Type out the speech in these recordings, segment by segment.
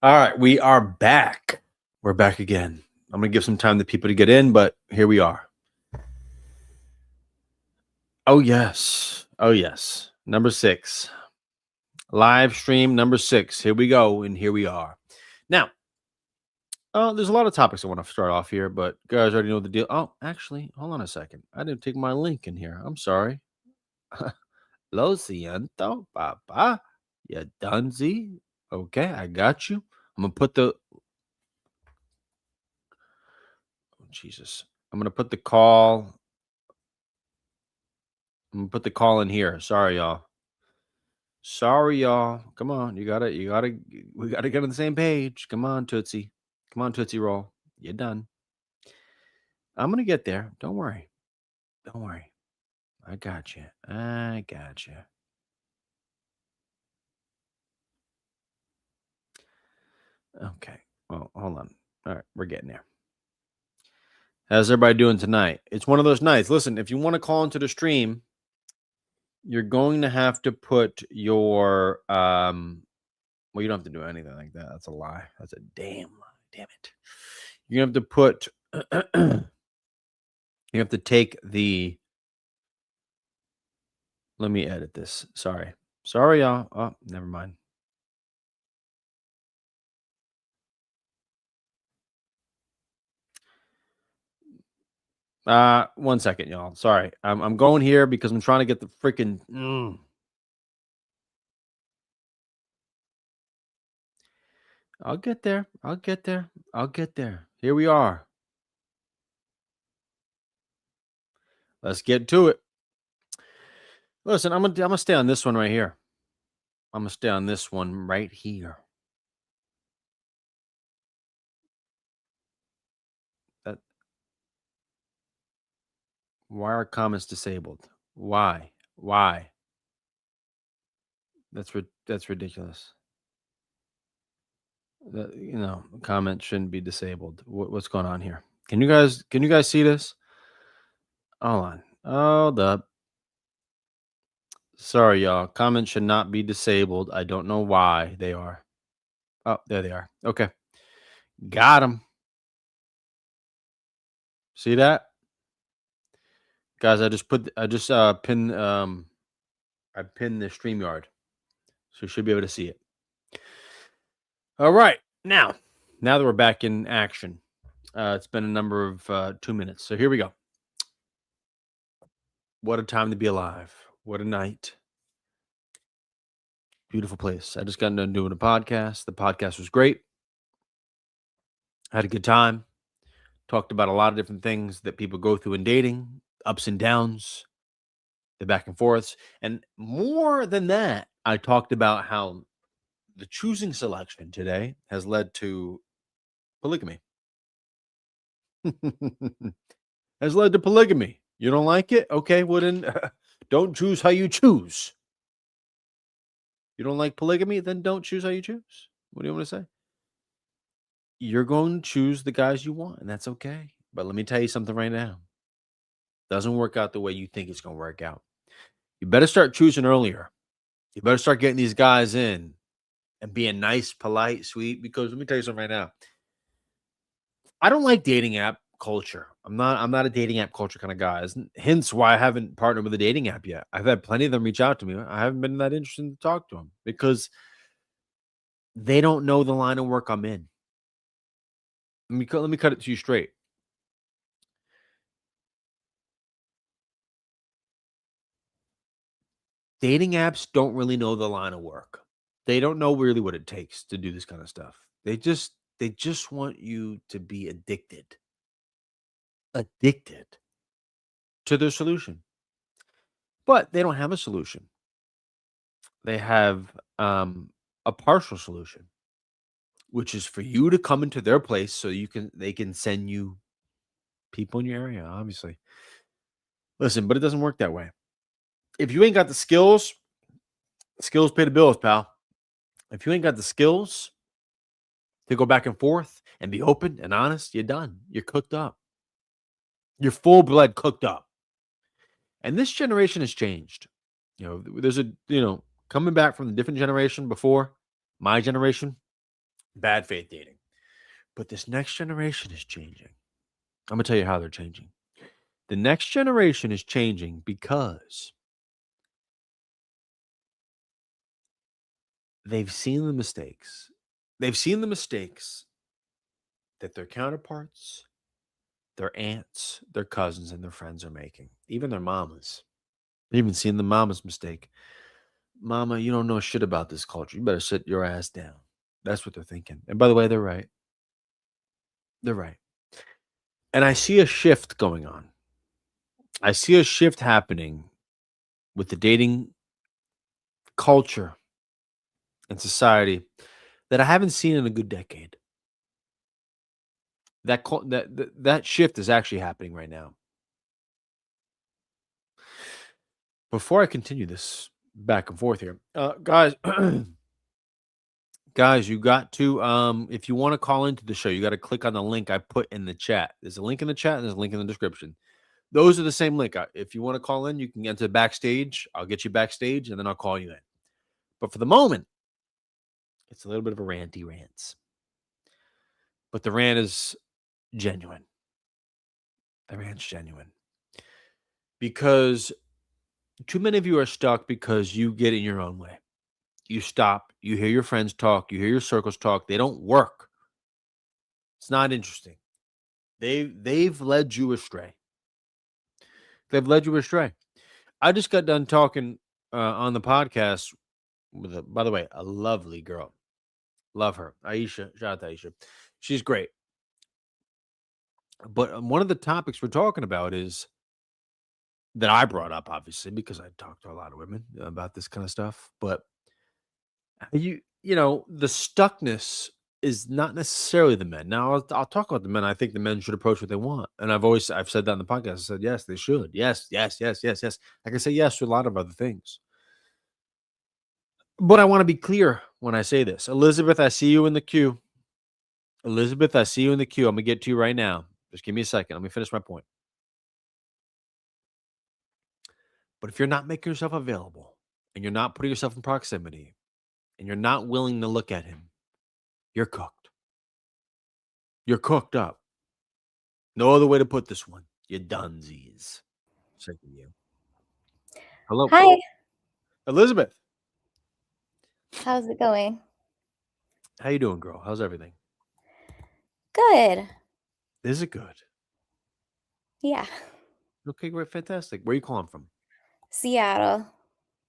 All right, we are back. We're back again. I'm going to give some time to people to get in, but here we are. Oh, yes. Oh, yes. Number 6. Live stream number 6. Here we go, and here we are. Now, there's a lot of topics I want to start off here, but guys already know the deal. Oh, actually, hold on a second. I didn't take my link in here. I'm sorry. Lo siento, papa. Ya dunzy. Okay, I got you. I'm going to put the. Oh, Jesus. I'm going to put the call. I'm gonna put the call in here. Sorry, y'all. Sorry, y'all. Come on. We gotta get on the same page. Come on, Tootsie. Come on, Tootsie Roll. You're done. I'm gonna get there. Don't worry. Don't worry. I got you. I got you. Okay. Well, hold on. All right. We're getting there. How's everybody doing tonight? It's one of those nights. Listen, if you want to call into the stream, you're going to have to put your well, you don't have to do anything like that. That's a lie. That's a damn lie. Damn it. You have to put you have to take the let me edit this. Sorry. Sorry, y'all. Oh, never mind. One second, y'all. Sorry. I'm going here because I'm trying to get the freaking I'll get there. I'll get there. I'll get there. Here we are. Let's get to it. Listen, I'm gonna stay on this one right here. I'm gonna stay on this one right here. That Why are comments disabled? Why? Why? That's ridiculous. Comments shouldn't be disabled. What's going on here? Can you guys see this? Hold on. Hold up. Sorry, y'all. Comments should not be disabled. I don't know why they are. Oh, there they are. Okay. Got them. See that? Guys, I pinned the StreamYard. So you should be able to see it. All right. Now that we're back in action. It's been a number of 2 minutes. So here we go. What a time to be alive. What a night. Beautiful place. I just got done doing a podcast. The podcast was great. I had a good time. Talked about a lot of different things that people go through in dating, ups and downs, the back and forths. And more than that, I talked about how the choosing selection today has led to polygamy. Has led to polygamy. You don't like it? Okay, well then don't choose how you choose. You don't like polygamy? Then don't choose how you choose. What do you want to say? You're going to choose the guys you want, and that's okay. But let me tell you something right now. Doesn't work out the way you think it's going to work out. You better start choosing earlier. You better start getting these guys in and being nice, polite, sweet. Because let me tell you something right now. I don't like dating app culture. I'm not a dating app culture kind of guy. Hence why I haven't partnered with a dating app yet. I've had plenty of them reach out to me. I haven't been that interested to talk to them because they don't know the line of work I'm in. Let me cut it to you straight. Dating apps don't really know the line of work. They don't know really what it takes to do this kind of stuff. They just want you to be addicted to their solution. But they don't have a solution. They have a partial solution, which is for you to come into their place so they can send you people in your area, obviously. Listen, but it doesn't work that way. If you ain't got the skills pay the bills, pal. If you ain't got the skills to go back and forth and be open and honest, you're done. You're cooked up. You're full blood cooked up. And this generation has changed. There's coming back from the different generation before my generation. Bad faith dating. But this next generation is changing. I'm going to tell you how they're changing. The next generation is changing because they've seen the mistakes. They've seen the mistakes that their counterparts, their aunts, their cousins, and their friends are making, even their mamas. They've even seen the mama's mistake. Mama, you don't know shit about this culture. You better sit your ass down. That's what they're thinking. And by the way, they're right. They're right. And I see a shift going on. I see a shift happening with the dating culture and society that I haven't seen in a good decade. That shift is actually happening right now. Before I continue this back and forth here, guys, guys, you got to if you want to call into the show, you got to click on the link I put in the chat. There's a link in the chat and there's a link in the description. Those are the same link. If you want to call in, you can get to backstage. I'll get you backstage and then I'll call you in. But for the moment, it's a little bit of a ranty rants. But the rant is genuine. The rant's genuine. Because too many of you are stuck because you get in your own way. You stop, you hear your friends talk, you hear your circles talk. They don't work. It's not interesting. They've led you astray. They've led you astray. I just got done talking on the podcast with, by the way, a lovely girl. Love her. Aisha. Shout out to Aisha. She's great. But one of the topics we're talking about is that I brought up, obviously, because I talked to a lot of women about this kind of stuff. But the stuckness is not necessarily the men. Now, I'll talk about the men. I think the men should approach what they want, and I've said that in the podcast. I said yes, they should. Yes, yes, yes, yes, yes. I can say yes to a lot of other things. But I want to be clear when I say this. Elizabeth, I see you in the queue. Elizabeth, I see you in the queue. I'm going to get to you right now. Just give me a second. Let me finish my point. But if you're not making yourself available and you're not putting yourself in proximity and you're not willing to look at him, you're cooked. You're cooked up. No other way to put this one. You dunsies. Sick of you. Hello. Hi, Elizabeth. how's it going? How you doing, girl? How's everything? Good. Is it good? Yeah. Okay, great. Fantastic. Where are you calling from? Seattle.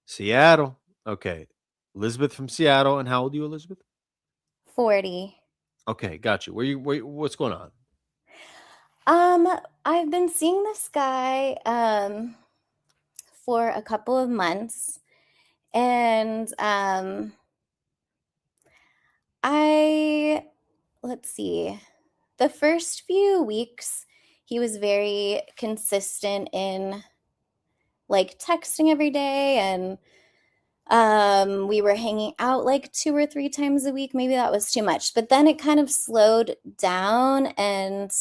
Seattle. Okay. Elizabeth from Seattle. And how old are you, Elizabeth? 40. Okay, got you. What's going on? I've been seeing this guy for a couple of months, and let's see. The first few weeks he was very consistent in like texting every day, and we were hanging out like 2 or 3 times a week. Maybe that was too much, but then it kind of slowed down, and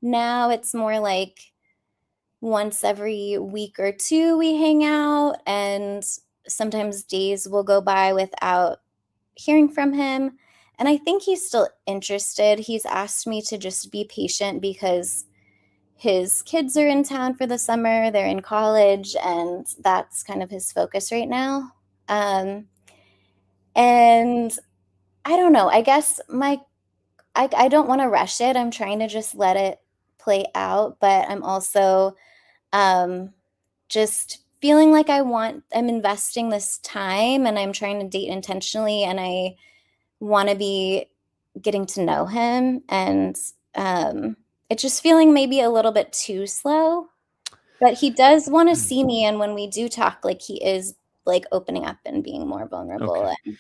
now it's more like once every week or two we hang out, and sometimes days will go by without hearing from him. And I think he's still interested. He's asked me to just be patient because his kids are in town for the summer. They're in college, and that's kind of his focus right now. And I don't know. I guess I don't want to rush it. I'm trying to just let it play out, but I'm also just feeling like I'm investing this time, and I'm trying to date intentionally, and I want to be getting to know him, and it's just feeling maybe a little bit too slow. But he does want to see me, and when we do talk, like he is like opening up and being more vulnerable. Okay.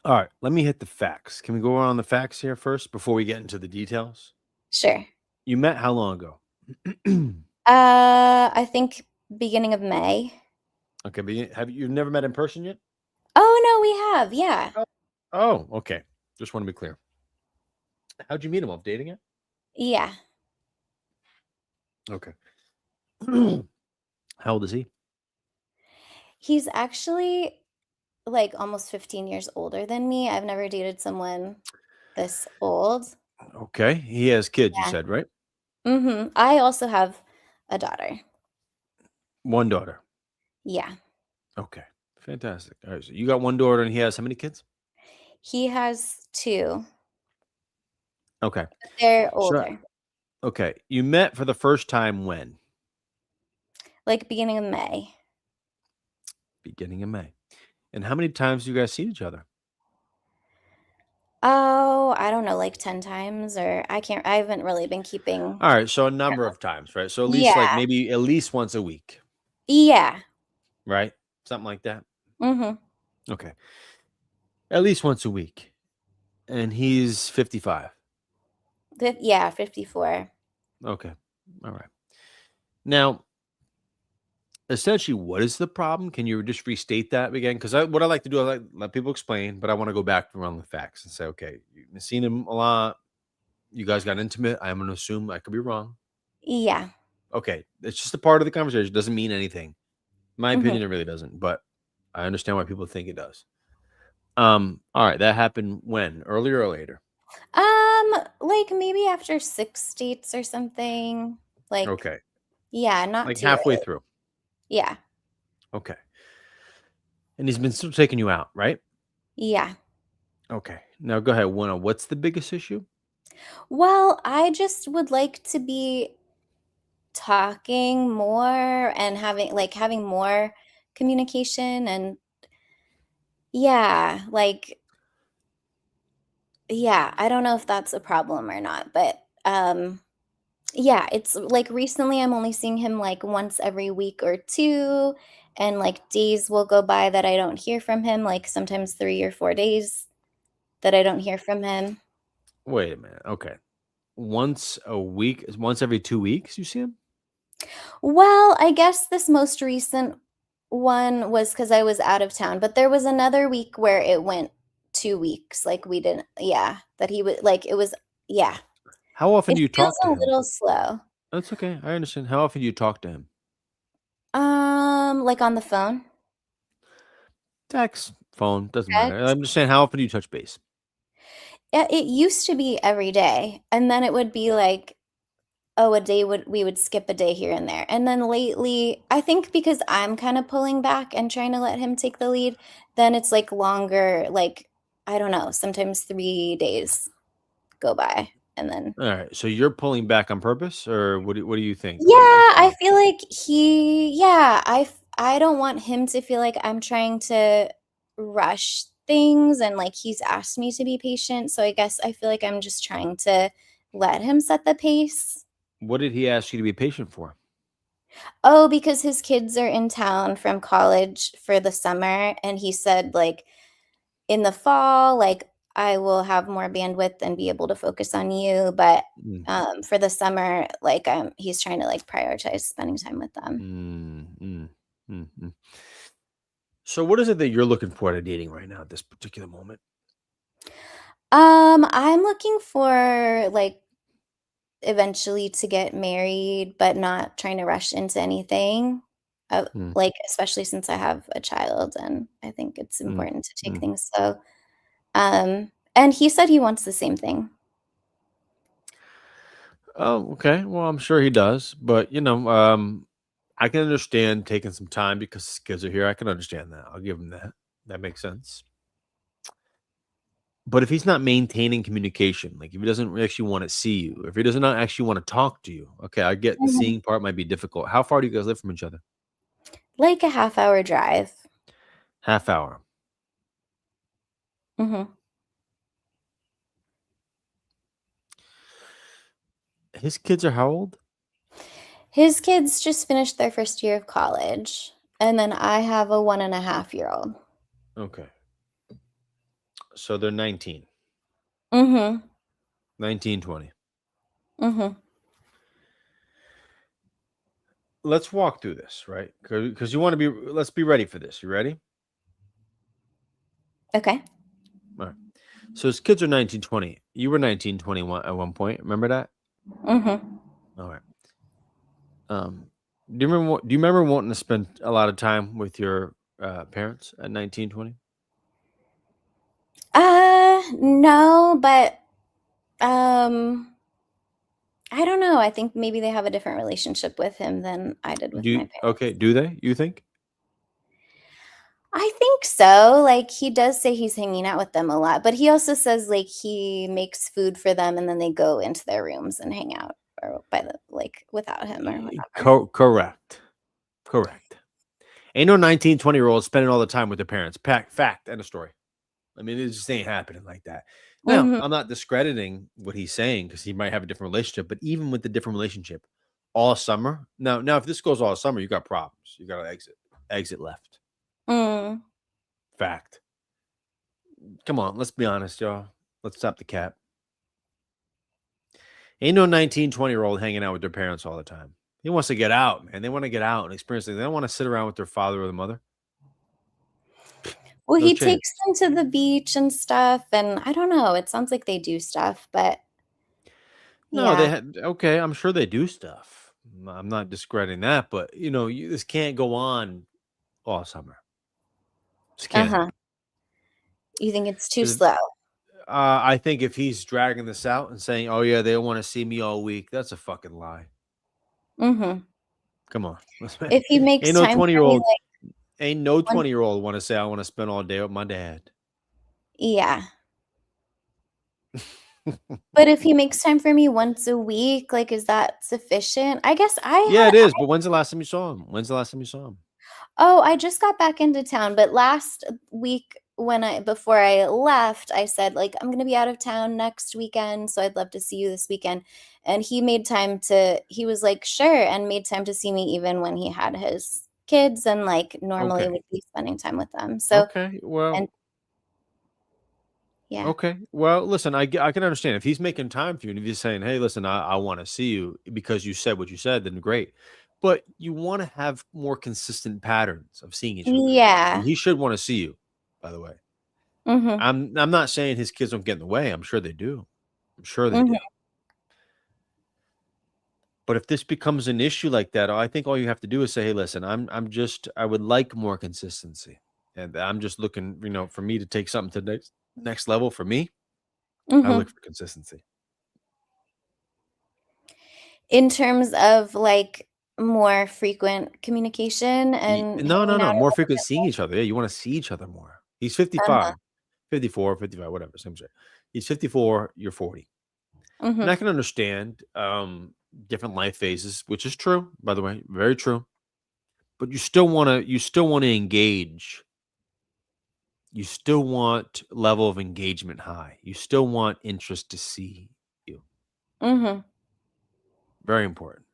All right, let me hit the facts. Can we go around the facts here first before we get into the details? Sure. You met how long ago? I think beginning of May. Okay, but you've never met in person yet? Oh no, we have. Yeah. Oh, okay. Just want to be clear. How'd you meet him? Off dating it? Yeah. Okay. How old is he? He's actually like almost 15 years older than me. I've never dated someone this old. Okay. He has kids, you Yeah. said, right? I also have a daughter. One daughter. Yeah. Okay. Fantastic. All right. So you got one daughter and he has how many kids? He has 2, Okay. but they're So, older. okay. You met for the first time when? Like beginning of May. Beginning of May. And how many times do you guys see each other? Oh, I don't know, like 10 times or I haven't really been keeping. All right. So a number of times, right? So at least like Yeah. maybe at least once a week, Yeah. right? Something like that. Mhm. Okay. At least once a week. And he's 55. Yeah, 54. Okay. All right. Now, essentially, what is the problem? Can you just restate that again? Because what I like to do, I like let people explain, but I want to go back around the facts and say, okay, you've seen him a lot. You guys got intimate. I'm going to assume I could be wrong. Yeah. Okay, it's just a part of the conversation. Doesn't mean anything. In my Mhm. opinion, it really doesn't, but I understand why people think it does. All right, that happened when? Earlier or later? Like maybe after 6 dates or something. Like, Okay, yeah, not like too halfway early. through. Yeah. Okay, and he's been still taking you out, right? Yeah. Okay, now go ahead. What's the biggest issue? Well, I just would like to be talking more and having more communication and yeah, like yeah, I don't know if that's a problem or not, but yeah, it's like recently I'm only seeing him like once every week or 2 and like days will go by that I don't hear from him, like sometimes 3 or 4 days that I don't hear from him. Wait a minute. Okay, once a week, once every 2 weeks, you see him. Well, I guess this most recent one was because I was out of town, but there was another week where it went 2 weeks, like, we didn't yeah, that he would like, it was yeah. How often It do you feels talk to a him? little slow. That's okay. I understand. How often do you talk to him? Like, on the phone? Text, phone, doesn't matter. Text? I'm just saying, how often do you touch base? Yeah, it used to be every day, and then it would be like, oh, a day would we would skip a day here and there, and then lately I think because I'm kinda pulling back and trying to let him take the lead, then it's, like, longer, like, I don't know, sometimes 3 days go by, and then All right. So you're pulling back on purpose, or what do you think yeah, is I wrong? feel like I don't want him to feel like I'm trying to rush things and, like, he's asked me to be patient, so I guess I feel like I'm just trying to let him set the pace. What did he ask you to be patient for? Oh, because his kids are in town from college for the summer, and he said, like, in the fall, like, I will have more bandwidth and be able to focus on you, but, Mm, for the summer, like, he's trying to, like, prioritize spending time with them. mm, mm, mm. So what is it that you're looking for in dating right now at this particular moment? I'm looking for, like, eventually to get married, but not trying to rush into anything, Mm, like, especially since I have a child, and I think it's mm, important to take mm. things slow. And he said he wants the same thing. Oh, okay. Well, I'm sure he does, but I can understand taking some time because his kids are here. I can understand that. I'll give him that. That makes sense. But if he's not maintaining communication, like if he doesn't actually want to see you, if he does not actually want to talk to you, okay, I get the Mhm. seeing part might be difficult. How far do you guys live from each other? Like a half-hour drive. Half hour. Mhm. His kids are how old? His kids just finished their 1st year of college, and then I have a 1.5-year-old. Okay. So they're 19, Mhm. 19, 20. Mhm. Let's walk through this, right? Because you want to let's be ready for this. You ready? Okay. All right. So his kids are 19, 20. You were 19, 21 at one point. Remember that? Mhm. All right. Do you remember wanting to spend a lot of time with your parents at 19, 20? No, but I don't know. I think maybe they have a different relationship with him than I did with my Okay, parents. do they? You think? I think so. Like he does say he's hanging out with them a lot, but he also says like he makes food for them and then they go into their rooms and hang out or by the like without him or whatever. Correct. Correct. Ain't no 19, 20-year-old spending all the time with their parents. Fact. End of story. I mean, it just ain't happening like that. Now, Mhm. I'm not discrediting what he's saying because he might have a different relationship, but even with the different relationship, all summer. Now, if this goes all summer, you got problems. You got to exit left. Mm. Fact. Come on, let's be honest, y'all. Let's stop the cap. Ain't no 19, 20-year-old hanging out with their parents all the time. He wants to get out, man. They want to get out and experience things. They don't want to sit around with their father or the mother. Well, No he chance. takes them to the beach and stuff, and I don't know. It sounds like they do stuff, but No, they yeah. had okay. I'm sure they do stuff. I'm not discrediting that, but this can't go on all summer. Just can't Uh-huh. happen. You think it's too 'Cause, slow? I think if he's dragging this out and saying, "Oh yeah, they want to see me all week," that's a fucking lie. Mhm. Come on, If he makes ain't no time twenty year for me, old, like, ain't no once 20-year-old want to say, "I want to spend all day with my dad." yeah. But if he makes time for me once a week, like, is that sufficient? I guess Yeah, it is. But when's the last time you saw him? When's the last time you saw him? oh, I just got back into town, but last week when I before I left, I said, like, "I'm gonna be out of town next weekend, so I'd love to see you this weekend." And he was like, "Sure," and made time to see me even when he had his kids and, like, normally Okay. would be spending time with them. So Okay. and Well, yeah. okay. Well, listen, I can understand if he's making time for you and if he's saying, "Hey, listen, I want to see you because you said what you said," then great. But you want to have more consistent patterns of seeing each other. And Yeah. he should want to see you, by the way. Mhm. I'm not saying his kids don't get in the way. I'm sure they do. I'm sure they Mhm. do. But if this becomes an issue like that, I think all you have to do is say, "Hey, listen, I would like more consistency, and I'm just looking, for me to take something to the next level. For me, I look Mhm. for consistency." In terms of, like, more frequent communication and No, no, hanging no. out a More little frequent bit seeing each other. Yeah, you want to see each other more. He's uh-huh. 55, 54, 55, whatever. Same shit. He's 54. You're 40, and I Mhm. can understand different life phases, which is true, by the way, very true. But you still want to engage. You still want level of engagement high. You still want interest to see you. Mhm. Very important.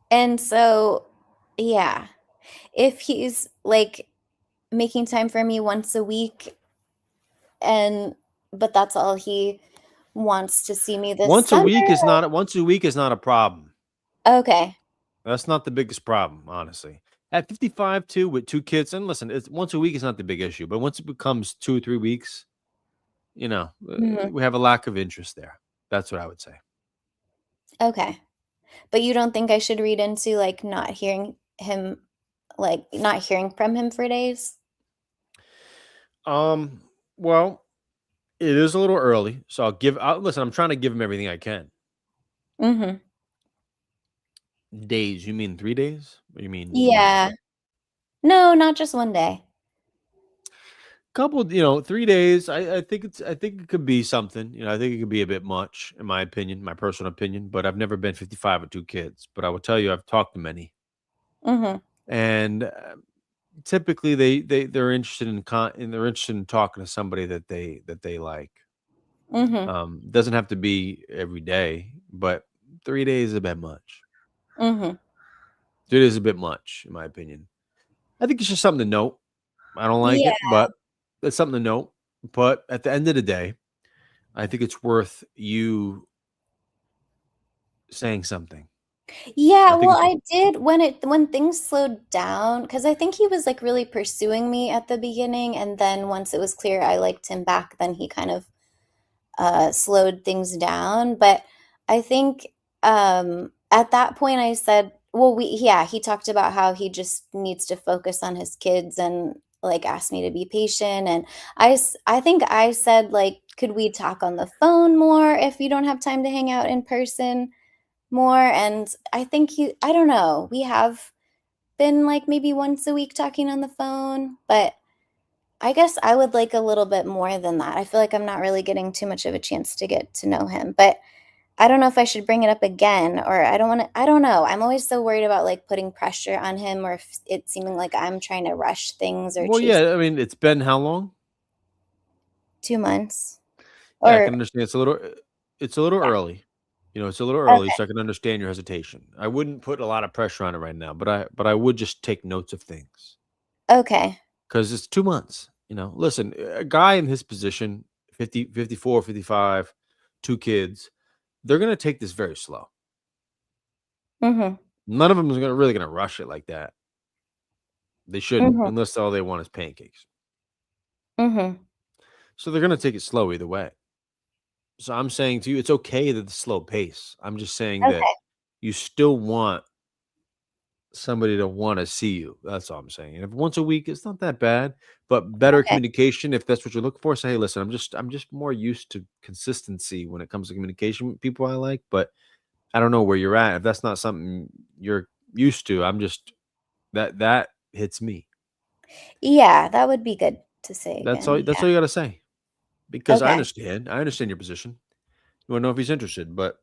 And so, yeah, if he's, like, making time for me once a week and but that's all he wants to see me this Once a summer. week is not once a week is not a problem. Okay. That's not the biggest problem, honestly. At 55 too, with 2 kids, and listen, it's once a week is not the big issue, but once it becomes 2 or 3 weeks, Mhm. we have a lack of interest there. That's what I would say. Okay. But you don't think I should read into, like, not hearing him like, not hearing from him for days? Um, well, it is a little early, so listen, I'm trying to give him everything I can. Mhm. Days, you mean 3 days? Or you mean 1 day? Yeah. No, not just one day. Couple, 3 days, I think it could be something, I think it could be a bit much in my opinion, my personal opinion, but I've never been 55 with 2 kids, but I will tell you I've talked to many, Mhm. and, typically they're interested they're interested in talking to somebody that they like. Mhm. Doesn't have to be every day, but 3 days is a bit much. Mhm. It is a bit much in my opinion. I think it's just something to note. I don't like Yeah. it, but it's something to note, but at the end of the day, I think it's worth you saying something. Yeah, I think well, it's I did when things slowed down, because I think he was, like, really pursuing me at the beginning, and then once it was clear I liked him back, then he kind of, slowed things down, but I think, at that point I said well, he talked about how he just needs to focus on his kids and like asked me to be patient, and I think I said like, could we talk on the phone more if you don't have time to hang out in person more? And I think I don't know, we have been like maybe once a week talking on the phone, but I guess I would like a little bit more than that. I feel like I'm not really getting too much of a chance to get to know him, but I don't know if I should bring it up again, or I don't want to. I don't know. I'm always so worried about like putting pressure on him, or if it seeming like I'm trying to rush things or Well, chase yeah, I mean, it's been how long? 2 months. Yeah, I Or can understand it's a little yeah. early. It's a little early, Okay. so I can understand your hesitation. I wouldn't put a lot of pressure on it right now, but I would just take notes of things Okay. because it's 2 months. Listen, a guy in his position, 50, 54, 55, 2 kids, they're gonna take this very slow. Mhm. None of them is gonna rush it like that. They shouldn't, Mhm. unless all they want is pancakes. Mhm. So they're gonna take it slow either way. So I'm saying to you, it's okay that the slow pace. I'm just saying that Okay. you still want somebody to wanna see you. That's all I'm saying. And if once a week, it's not that bad, but better Okay. communication if that's what you're looking for. Say, "Hey, listen, I'm just more used to consistency when it comes to communication with people I like, but I don't know where you're at. If that's not something you're used to, I'm just that hits me." Yeah, that would be good to say That's again. all that's Yeah. all you gotta say. Because I Okay. understand. I understand your position. You wanna know if he's interested, but,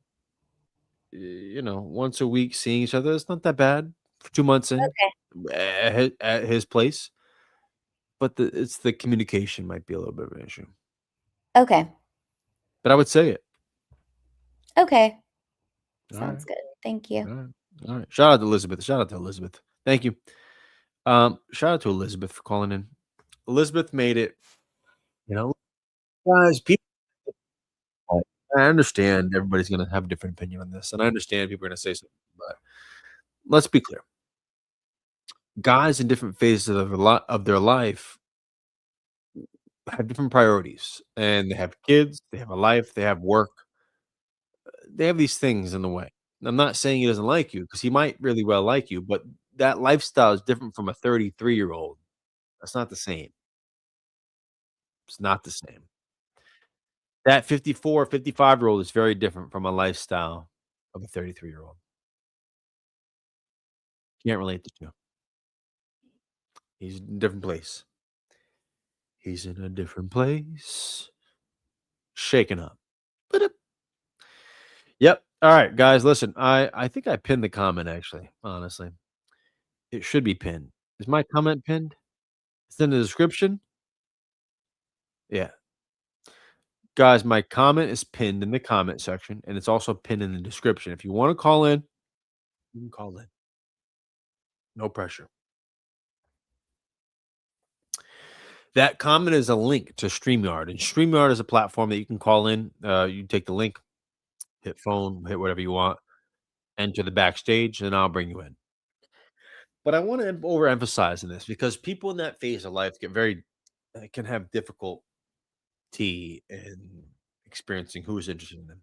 once a week seeing each other, it's not that bad for 2 months in Okay. at his place. But it's the communication might be a little bit of an issue. Okay. But I would say it. Okay. Alright, Sounds good. Thank you. alright, alright. Shout out to Elizabeth, shout out to Elizabeth. Thank you. Shout out to Elizabeth for calling in. Elizabeth made it, you know, guys, people I understand everybody's gonna have a different opinion on this, and I understand people are gonna say something, but let's be clear. Guys in different phases of their life have different priorities, and they have kids, they have a life, they have work. They have these things in the way. I'm not saying he doesn't like you because he might really well like you, but that lifestyle is different from a 33-year-old. That's not the same. It's not the same. That 54, 55-year-old is very different from a lifestyle of a 33-year-old. Can't relate the 2. He's in a different place. He's in a different place. Shaken up. Ba-dip. Yep. All right, guys, listen, I think I pinned the comment actually, honestly. It should be pinned. Is my comment pinned? It's in the description? Yeah. Guys, my comment is pinned in the comment section, and it's also pinned in the description. If you wanna call in, you can call in. No pressure. That comment is a link to StreamYard, and StreamYard is a platform that you can call in. You take the link, hit phone, hit whatever you want, enter the backstage, and I'll bring you in. But I wanna overemphasize in this because people in that phase of life get very can have difficulty in experiencing who's interested in them.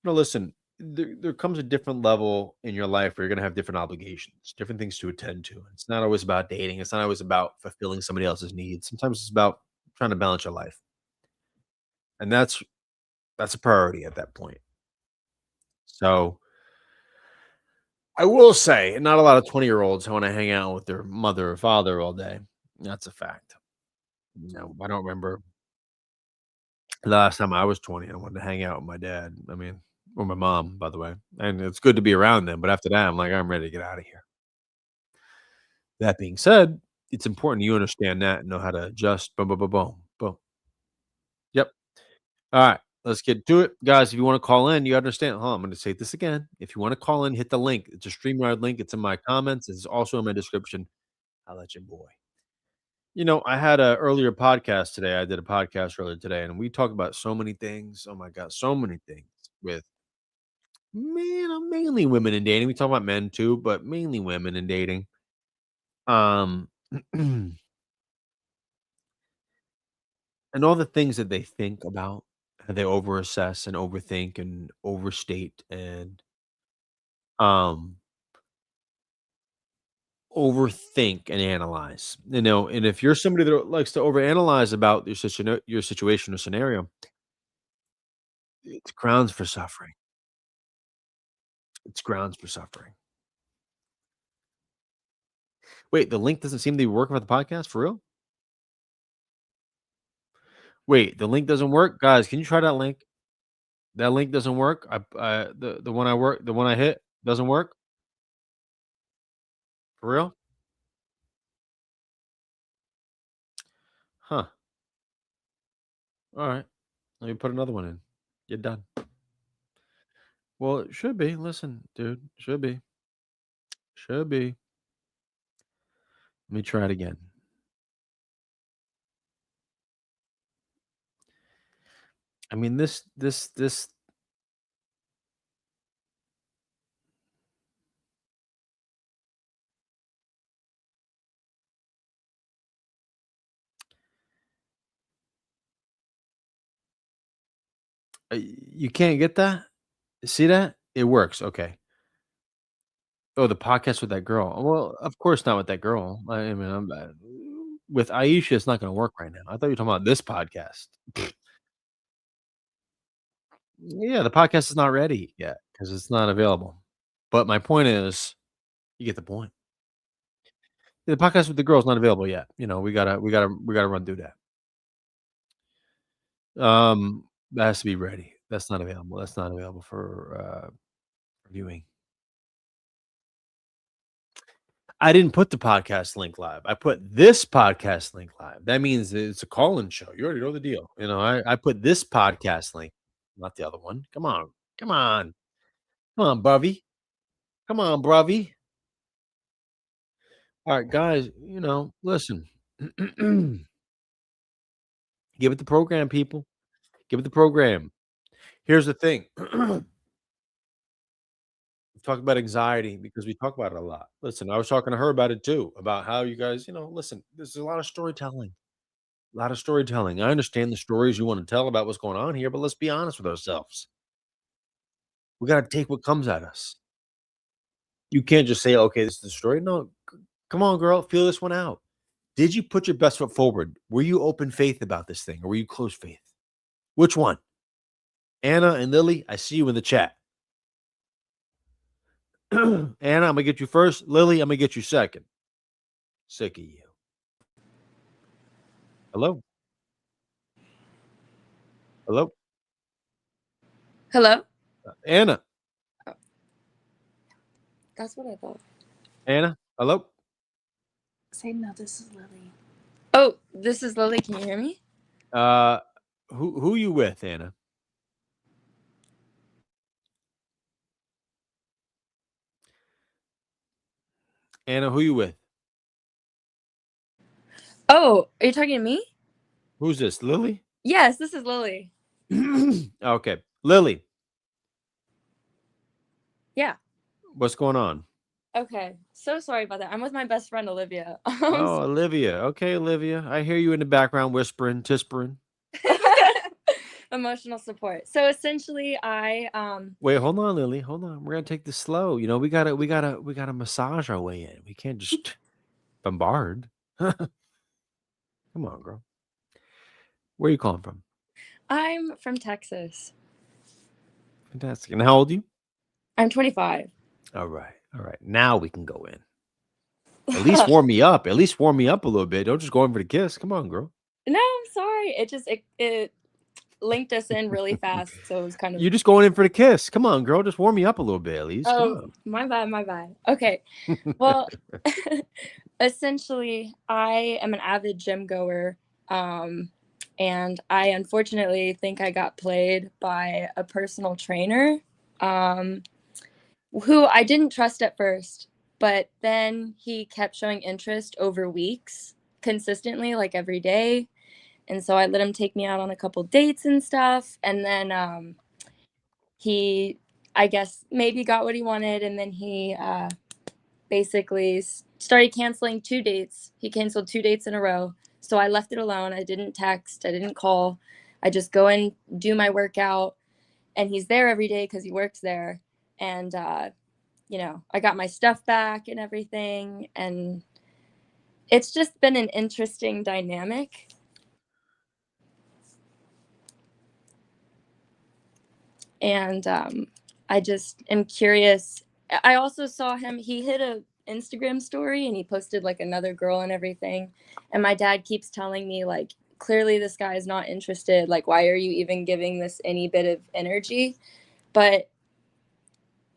No, listen, there comes a different level in your life where you're gonna have different obligations, different things to attend to. It's not always about dating. It's not always about fulfilling somebody else's needs. Sometimes it's about trying to balance your life, and that's a priority at that point. So I will say, not a lot of 20-year-olds want to hang out with their mother or father all day. That's a fact. I don't remember the last time I was 20. I wanted to hang out with my dad. I mean, or my mom, by the way. And it's good to be around them. But after that, I'm like, I'm ready to get out of here. That being said, it's important you understand that and know how to adjust. Boom, boom, boom, boom, boom. Yep. All right. Let's get to it. Guys, if you want to call in, you understand. Hold on, I'm going to say this again. If you want to call in, hit the link. It's a StreamYard link. It's in my comments. It's also in my description. I'll let you boy. I had a earlier podcast today. I did a podcast earlier today, and we talked about so many things. Oh my God, so many things with mainly women in dating. We talk about men too, but mainly women in dating. Um And all the things that they think about, how they overassess and overthink and overstate and, um, overthink and analyze. And if you're somebody that likes to overanalyze about your situation or scenario, it's grounds for suffering. It's grounds for suffering. Wait, the link doesn't seem to be working for the podcast for real? Wait, the link doesn't work? Guys, can you try that link? That link doesn't work? The one I hit doesn't work? For real? Huh. All right. Let me put another one in. You're done. Well, it should be. Listen, dude, should be. Should be. Let me try it again. I mean, this you can't get that? See that? It works. Okay. Oh, the podcast with that girl. Well, of course not with that girl. I mean, with Aisha, it's not going to work right now. I thought you were talking about this podcast. Yeah, the podcast is not ready yet because it's not available. But my point is, you get the point. The podcast with the girl is not available yet. We gotta run through that. That has to be ready. That's not available. That's not available for viewing. I didn't put the podcast link live. I put this podcast link live. That means it's a call-in show. You already know the deal. I put this podcast link, not the other one. Come on. Come on. Come on, Bubby. Come on, Bruvy. All right, guys, listen. Give it the program, people. Give it the program. Here's the thing. Talk about anxiety because we talk about it a lot. Listen, I was talking to her about it too, about how you guys, listen, there's a lot of storytelling. A lot of storytelling. I understand the stories you want to tell about what's going on here, but let's be honest with ourselves. We got to take what comes at us. You can't just say, okay, this is the story. No, come on, girl, feel this one out. Did you put your best foot forward? Were you open faith about this thing or were you closed faith? Which one? Anna and Lily, I see you in the chat. Anna, I'm going to get you first. Lily, I'm going to get you second. Sick of you. Hello? Hello? Hello? Anna. That's what I thought. Anna, hello? Say no, this is Lily. Oh, this is Lily. Can you hear me? Who you with, Anna? Anna, who you with? Oh, are you talking to me? Who's this? Lily? Yes, this is Lily. Okay. Lily. Yeah. What's going on? Okay. So sorry about that. I'm with my best friend Olivia. Oh, Olivia. Okay, Olivia. I hear you in the background whispering, tispering. Emotional support. So essentially I Wait, hold on, Lily. Hold on. We're gonna take this slow. We gotta massage our way in. We can't just bombard. Come on, girl. Where are you calling from? I'm from Texas. Fantastic. And how old are you? I'm 25. All right. All right. Now we can go in. At least warm me up. At least warm me up a little bit. Don't just go in for the kiss. Come on, girl. No, I'm sorry. It linked us in really fast, so it was kind of. You're just going in for the kiss. Come on, girl. Just warm me up a little bit, at least. Oh, my bad. Okay. Well, essentially, I am an avid gym goer, and I unfortunately think I got played by a personal trainer, who I didn't trust at first, but then he kept showing interest over weeks consistently, like every day. And so I let him take me out on a couple dates and stuff. And then he, I guess, maybe got what he wanted. And then he basically started canceling 2 dates. He canceled 2 dates in a row. So I left it alone. I didn't text. I didn't call. I just go and do my workout. And he's there every day because he works there. And I got my stuff back and everything. And it's just been an interesting dynamic. And I just am curious. I also saw him, he hit a Instagram story and he posted like another girl and everything. And my dad keeps telling me, like, clearly this guy is not interested. Like, why are you even giving this any bit of energy? But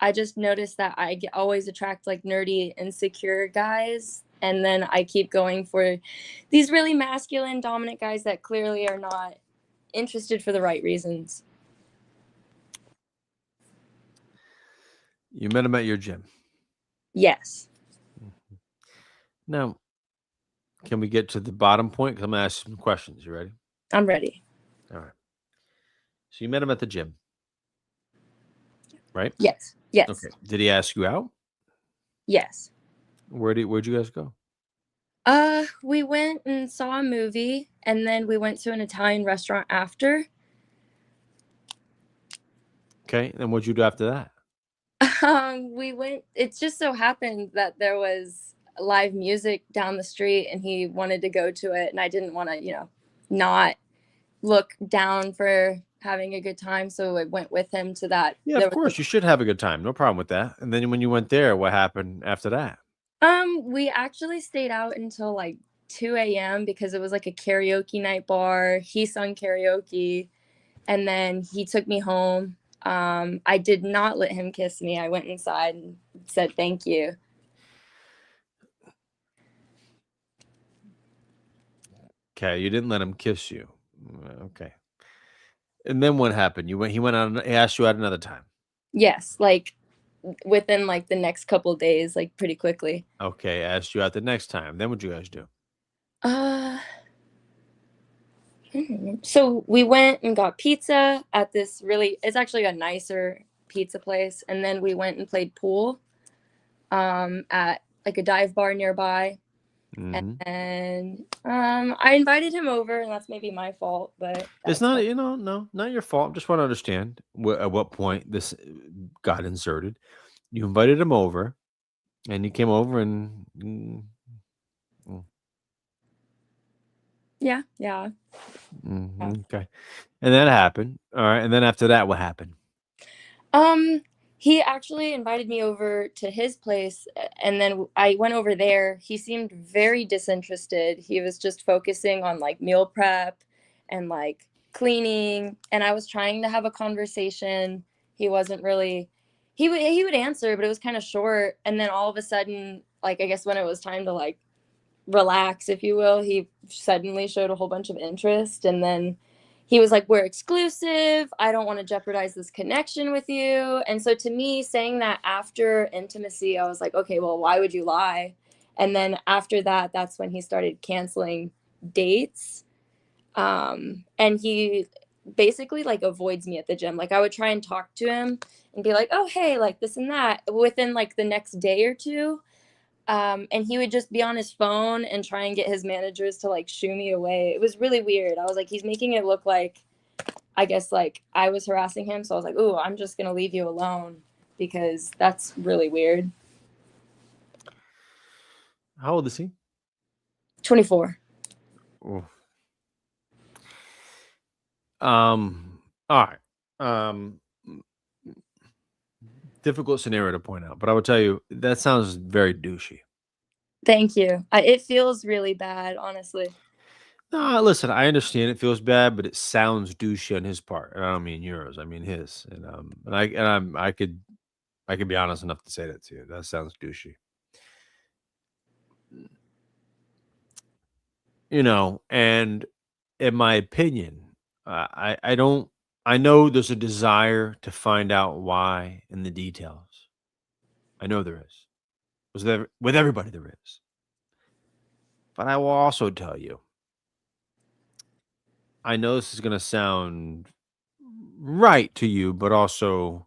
I just noticed that always attract like nerdy, insecure guys. And then I keep going for these really masculine, dominant guys that clearly are not interested for the right reasons. You met him at your gym. Yes. Now, can we get to the bottom point? Because I'm going to ask you some questions. You ready? I'm ready. All right. So you met him at the gym, right? Yes. Yes. Okay. Did he ask you out? Yes. Where'd you guys go? We went and saw a movie, and then we went to an Italian restaurant after. Okay. And what'd you do after that? It just so happened that there was live music down the street and he wanted to go to it, and I didn't want to, not look down for having a good time. So I went with him to that. Yeah, of course. You should have a good time. No problem with that. And then when you went there, what happened after that? We actually stayed out until like 2 a.m. because it was like a karaoke night bar. He sung karaoke, and then he took me home. I did not let him kiss me. I went inside and said thank you. Okay, you didn't let him kiss you. Okay. And then what happened? He went out, he asked you out another time. Yes, like within like the next couple days, like pretty quickly. Okay, asked you out the next time. Then what'd you guys do? So we went and got pizza at this it's actually a nicer pizza place. And then we went and played pool at like a dive bar nearby. Mhm. And I invited him over, and that's maybe my fault, but It's not, no, not your fault. Just want to understand at what point this got inserted. You invited him over, and he came over, and yeah. okay, and that happened. All right, and then after that, what happened? He actually invited me over to his place, and then I went over there. He seemed very disinterested. He was just focusing on like meal prep and like cleaning, and I was trying to have a conversation. He wasn't really he would answer, but it was kind of short. And then all of a sudden, like I guess when it was time to like relax, if you will, he suddenly showed a whole bunch of interest, and then he was like, we're exclusive. I don't want to jeopardize this connection with you. And so to me, saying that after intimacy, I was like, okay, well, why would you lie? And then after that, that's when he started canceling dates. And he basically like avoids me at the gym. Like I would try and talk to him and be like, oh, hey, like this and that within like the next day or two. And he would just be on his phone and try and get his managers to like shoo me away. It was really weird. I was like, he's making it look like, I guess, like I was harassing him. So I was like, ooh, I'm just going to leave you alone, because that's really weird. How old is he? 24. Oh. All right. Difficult scenario to point out, but I would tell you that sounds very douchey. Thank you. It feels really bad, honestly. No, listen, I understand it feels bad, but it sounds douchey on his part. And I don't mean yours, I mean his. And I could be honest enough to say that to you. That sounds douchey. And in my opinion, I know there's a desire to find out why in the details. I know there is. With everybody there is. But I will also tell you, I know this is going to sound right to you, but also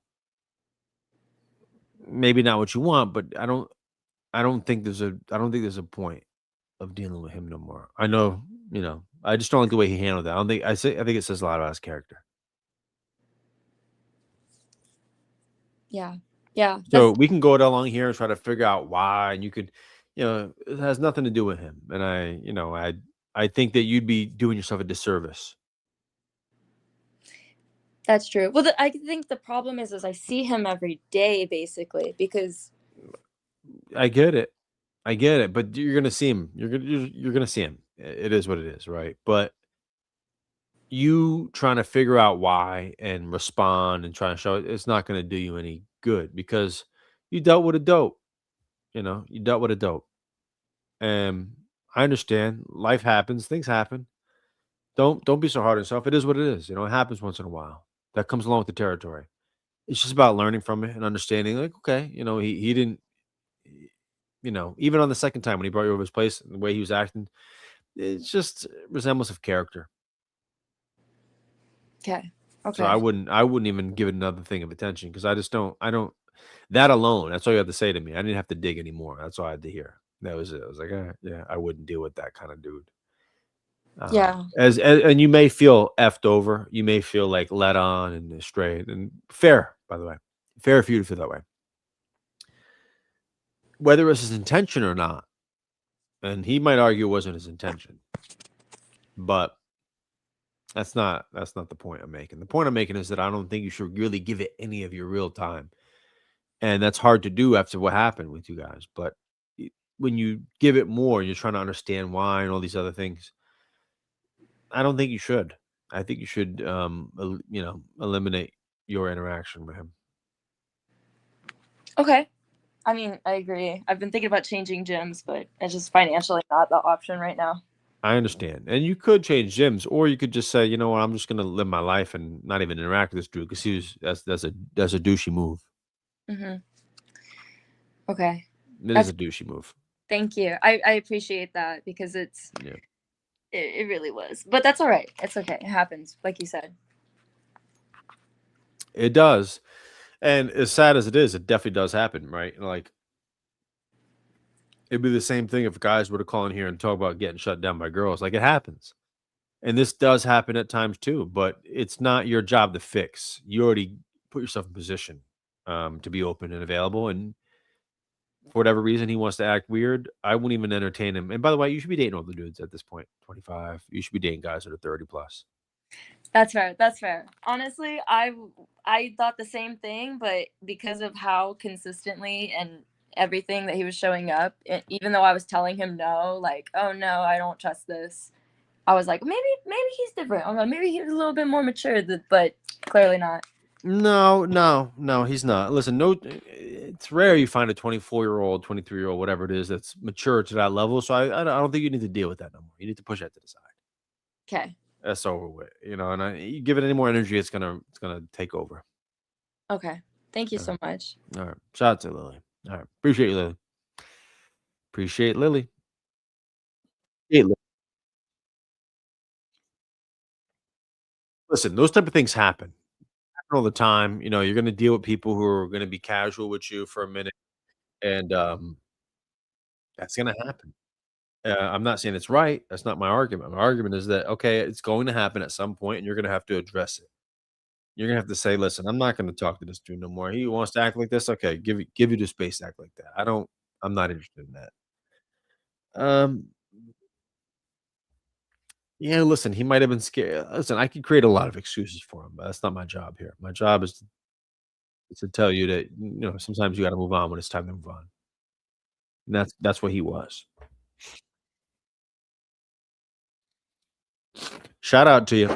maybe not what you want, but I don't think there's a point of dealing with him no more. I know, I just don't like the way he handled that. I think it says a lot about his character. Yeah. Yeah, So that's we can go it along here and try to figure out why, and you could, it has nothing to do with him. And I think that you'd be doing yourself a disservice. that's true. Well, I think the problem is I see him every day basically because I get it. I get it, but you're gonna see him. You're gonna see him. It is what it is, right? But you trying to figure out why and respond and try to show it's not gonna do you any good because you dealt with a dope. You dealt with a dope. And I understand life happens, things happen. Don't be so hard on yourself. It is what it is. It happens once in a while. That comes along with the territory. It's just about learning from it and understanding, like, okay, he didn't, even on the second time when he brought you over his place, and the way he was acting, it's just resemblance of character. okay. So Okay. I wouldn't even give it another thing of attention because I don't that alone. That's all you have to say to me. I didn't have to dig anymore. That's all I had to hear. That was it. I was like, yeah, I wouldn't deal with that kind of dude. Yeah. And you may feel effed over. You may feel like let on and straight and fair, by the way, fair for you to feel that way, whether it's his intention or not. And he might argue it wasn't his intention, but that's not the point I'm making. The point I'm making is that I don't think you should really give it any of your real time, and that's hard to do after what happened with you guys. But when you give it more, and you're trying to understand why and all these other things. I don't think you should. I think you should, eliminate your interaction with him. Okay. I mean, I agree. I've been thinking about changing gyms, but it's just financially not the option right now. I understand, and you could change gyms, or you could just say, you know what, I'm just gonna live my life and not even interact with this dude because that's a douchey move. Mhm. Okay. It is That's a douchey move. Thank you. I appreciate that because Yeah, it really was. But that's all right. It's okay. It happens, like you said. it does, and as sad as it is, it definitely does happen, right? Like it'd be the same thing if guys were to call in here and talk about getting shut down by girls. Like it happens. And this does happen at times too, but it's not your job to fix. You already put yourself in position to be open and available. And for whatever reason he wants to act weird, I wouldn't even entertain him. And by the way, you should be dating older dudes at this point, 25. You should be dating guys that are 30 plus. That's fair. That's fair. Honestly, I thought the same thing, but because of how consistently and everything that he was showing up, even though I was telling him no, like, oh no, I don't trust this. I was like, maybe he's different. I'm like, maybe he's a little bit more mature, but clearly not. No, no, no, he's not. Listen, no, it's rare you find a 24-year-old, 23-year-old, whatever it is, that's mature to that level. So I don't think you need to deal with that no more. You need to push that to the side. Okay. That's over with, and you give it any more energy, it's gonna take over. Okay. Thank you Uh, so much. All right. Shout out to Lily. All right. Appreciate you, Lily. Appreciate Lily. Hey, listen, those type of things happen all the time. You're going to deal with people who are going to be casual with you for a minute, and that's going to happen. I'm not saying it's right. That's not my argument. My argument is that okay, it's going to happen at some point, and you're going to have to address it. You're going to have to say, "Listen, I'm not going to talk to this dude no more. He wants to act like this. Okay, give you the space to act like that. I don't. I'm not interested in that." Um, Yeah, listen, he might have been scared. Listen, I could create a lot of excuses for him, but that's not my job here. My job is to tell you that sometimes you got to move on when it's time to move on. And that's what he was. Shout out to you.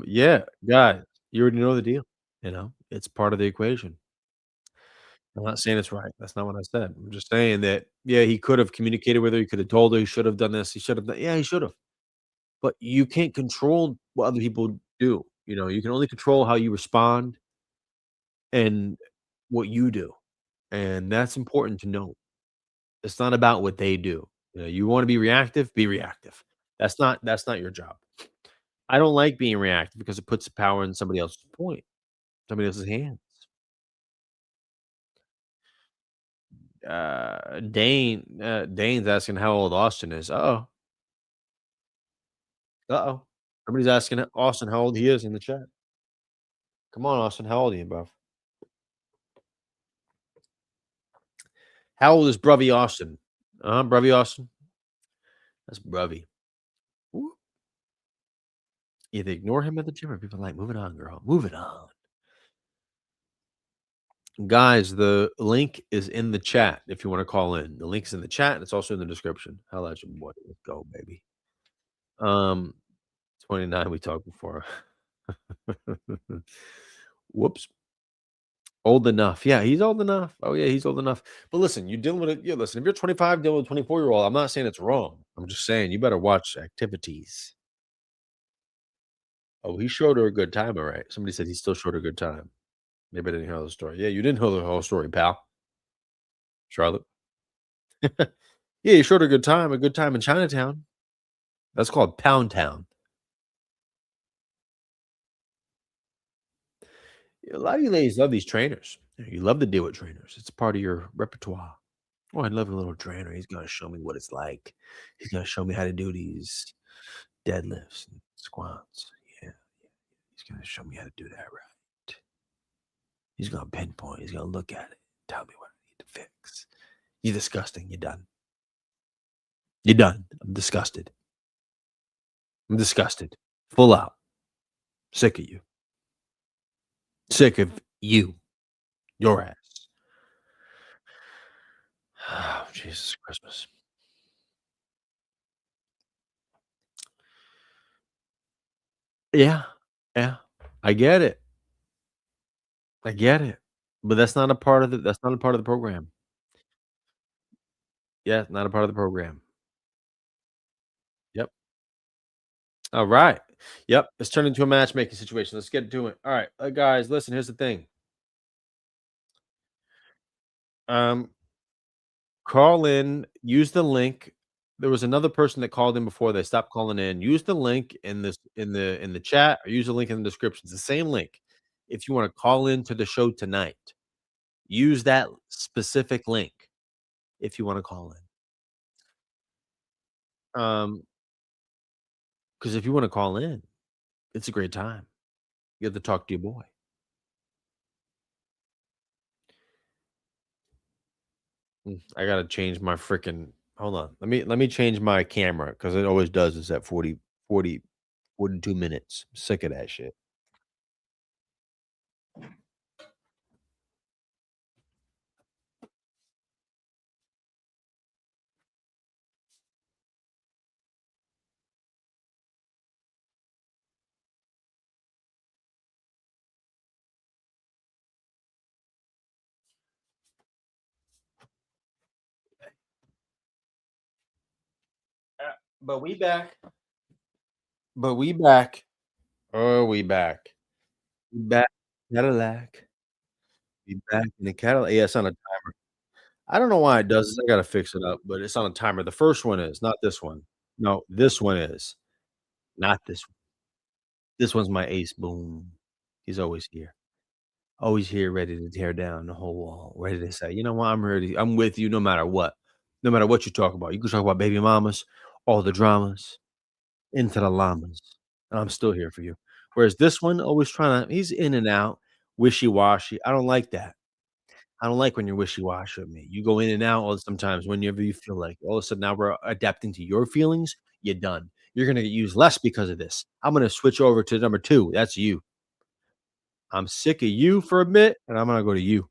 Yeah, guys, you already know the deal. It's part of the equation. I'm not saying it's right. That's not what I said. I'm just saying that yeah, he could have communicated with her. He could have told her he should have done this. He should have done. Yeah, he should have. But you can't control what other people do. You can only control how you respond and what you do, and that's important to know. It's not about what they do. You wanna be reactive, be reactive. That's not your job. I don't like being reactive because it puts the power in somebody else's hands. Dane's asking how old Austin is. Uh-oh. Uh-oh. Somebody's asking Austin how old he is in the chat. Come on, Austin. How old are you, bro? How old is Bruvy Austin? Bruvy Austin. That's Bruvy. Woo. Either ignore him at the gym or people are like, moving on, girl. Moving on. Guys, the link is in the chat if you want to call in. The link is in the chat and it's also in the description. How at your boy. Let's go, baby. 29 we talked before. Whoops. Old enough. Yeah, he's old enough. Oh, yeah, he's old enough. But listen, you're dealing with it. Yeah, listen, if you're 25 dealing with a 24-year-old, I'm not saying it's wrong. I'm just saying you better watch activities. Oh, he showed her a good time, all right. Somebody said he still showed her a good time. Maybe I didn't hear the story. Yeah, you didn't hear the whole story, pal. Charlotte. Yeah, he showed her a good time in Chinatown. That's called Pound Town. A lot of you ladies love these trainers. You love to deal with trainers. It's part of your repertoire. Oh, I love a little trainer. He's gonna show me what it's like. He's gonna show me how to do these deadlifts and squats. Yeah, he's gonna show me how to do that right. He's gonna pinpoint. He's gonna look at it, tell me what I need to fix. You're disgusting. You're done. You're done. I'm disgusted. I'm disgusted. Full out. Sick of you. Sick of you. Your ass. Oh, Jesus Christmas. Yeah. Yeah. I get it. I get it. But that's not a part of the program. Yeah, not a part of the program. Yep. All right. Yep. It's turned into a matchmaking situation. Let's get to it. All right. Guys, listen, here's the thing. Call in, use the link. There was another person that called in before they stopped calling in. Use the link in the chat or use the link in the description. It's the same link. If you want to call in to the show tonight, use that specific link if you want to call in. Because if you want to call in, it's a great time. You get to talk to your boy. I gotta change my freaking hold on. Let me change my camera because it always does this at 42 minutes. I'm sick of that shit. But we back. But we back. Oh, we back. We back. Cadillac. We back in the Cadillac. Yeah, it's on a timer. I don't know why it does this. I gotta fix it up, but it's on a timer. The first one is, not this one. No, this one is. Not this one. This one's my ace. Boom. He's always here. Always here, ready to tear down the whole wall. Ready to say, you know what? I'm ready. I'm with you no matter what. No matter what you talk about. You can talk about baby mamas, all the dramas, into the llamas. And I'm still here for you. Whereas this one always trying to he's in and out, wishy-washy. I don't like that. I don't like when you're wishy-washy with me. You go in and out all sometimes whenever you feel like all of a sudden now we're adapting to your feelings, you're done. You're gonna get used less because of this. I'm gonna switch over to number 2. That's you. I'm sick of you for a bit, and I'm gonna go to you.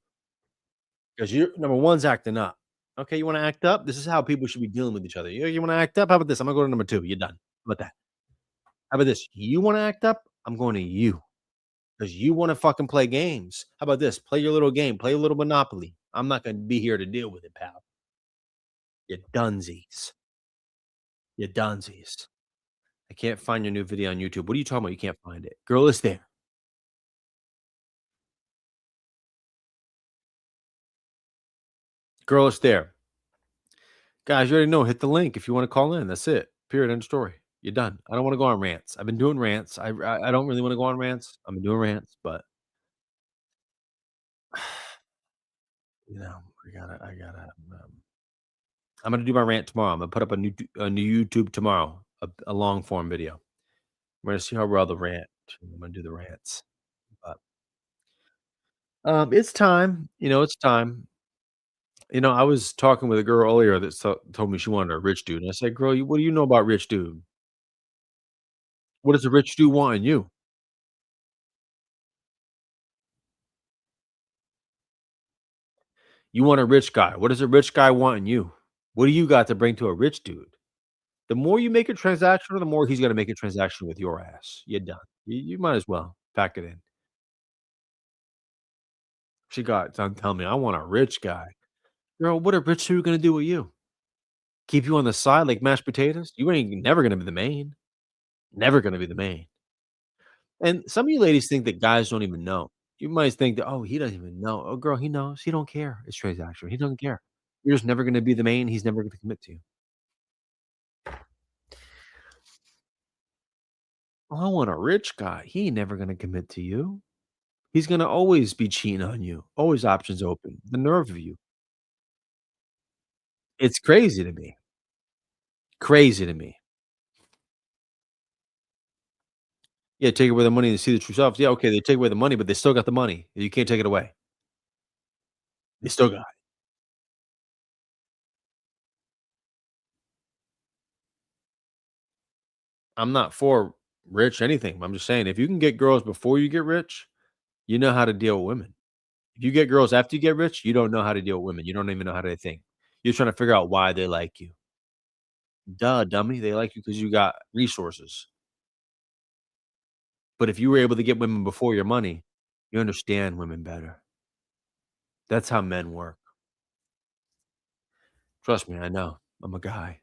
Because you're number 1's acting up. Okay, you wanna act up? This is how people should be dealing with each other. You wanna act up? How about this? I'm gonna go to number 2. You're done. How about that? How about this? You wanna act up? I'm going to you. Because you wanna fucking play games. How about this? Play your little game. Play a little Monopoly. I'm not gonna be here to deal with it, pal. You dunsies. You dunsies. I can't find your new video on YouTube. What are you talking about? You can't find it. Girl, it's there. Girl, it's there. Guys, you already know. Hit the link if you wanna call in. That's it. Period. End of story. You're done. I don't wanna go on rants. I've been doing rants. I don't really wanna go on rants. I've been doing rants, but you know, I'm gonna do my rant tomorrow. I'm gonna put up a new YouTube tomorrow, a long form video. We're gonna see how well the rant. I'm gonna do the rants. But It's time. It's time. I was talking with a girl earlier that told me she wanted a rich dude. And I said, "Girl, what do you know about rich dude? What does a rich dude want in you? You want a rich guy. What does a rich guy want in you? What do you got to bring to a rich dude? The more you make a transaction, the more he's gonna make a transaction with your ass. You're done. You might as well pack it in." She got done telling me, "I want a rich guy." Girl, what a rich dude gonna do with you? Keep you on the side like mashed potatoes? You ain't never gonna be the main. Never gonna be the main. And some of you ladies think that guys don't even know. You might think that, "Oh, he doesn't even know." Oh, girl, he knows. He don't care. It's transaction. He doesn't care. You're just never gonna be the main. He's never gonna commit to you. "Oh, I want a rich guy." He ain't never gonna commit to you. He's gonna always be cheating on you. Always options open. The nerve of you. It's crazy to me. Crazy to me. Yeah, take away the money to see the true self. Yeah, okay, they take away the money, but they still got the money. You can't take it away. They still got it. I'm not for rich anything. I'm just saying if you can get girls before you get rich, you know how to deal with women. If you get girls after you get rich, you don't know how to deal with women. You don't even know how they think. You're trying to figure out why they like you. Duh, dummy. They like you because you got resources. But if you were able to get women before your money, you understand women better. That's how men work. Trust me, I know. I'm a guy.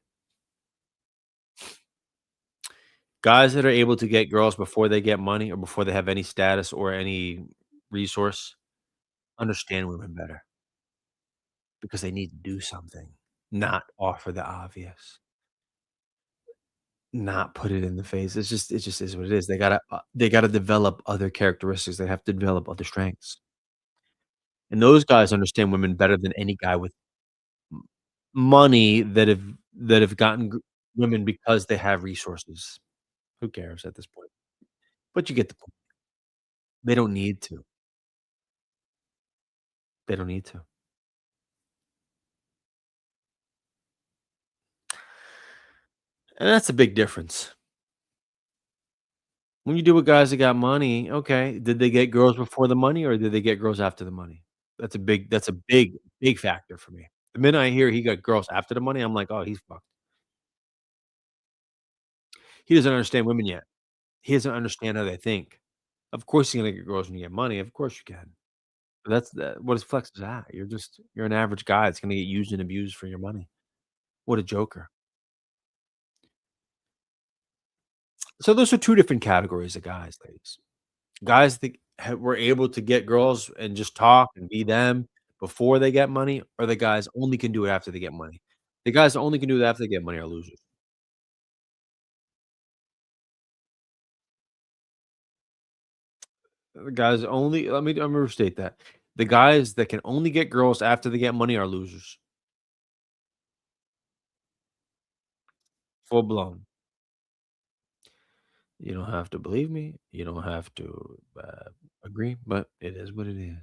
Guys that are able to get girls before they get money or before they have any status or any resource understand women better because they need to do something, not offer the obvious, not put it in the face. It just is what it is. They gotta develop other characteristics. They have to develop other strengths. And those guys understand women better than any guy with m money that have gotten women because they have resources. Who cares at this point? But you get the point. They don't need to. They don't need to. And that's a big difference. When you deal with guys that got money, okay, did they get girls before the money or did they get girls after the money? Big factor for me. The minute I hear he got girls after the money, I'm like, "Oh, he's fucked." He doesn't understand women yet. He doesn't understand how they think. Of course you're gonna get girls when you get money, of course you can. But what is flex is that? You're an average guy that's gonna get used and abused for your money. What a joker. So those are 2 different categories of guys, ladies. Guys that were able to get girls and just talk and be them before they get money, or the guys only can do it after they get money. The guys that only can do it after they get money are losers. The guys only let me restate that. The guys that can only get girls after they get money are losers. Full blown. You don't have to believe me. You don't have to agree, but it is what it is.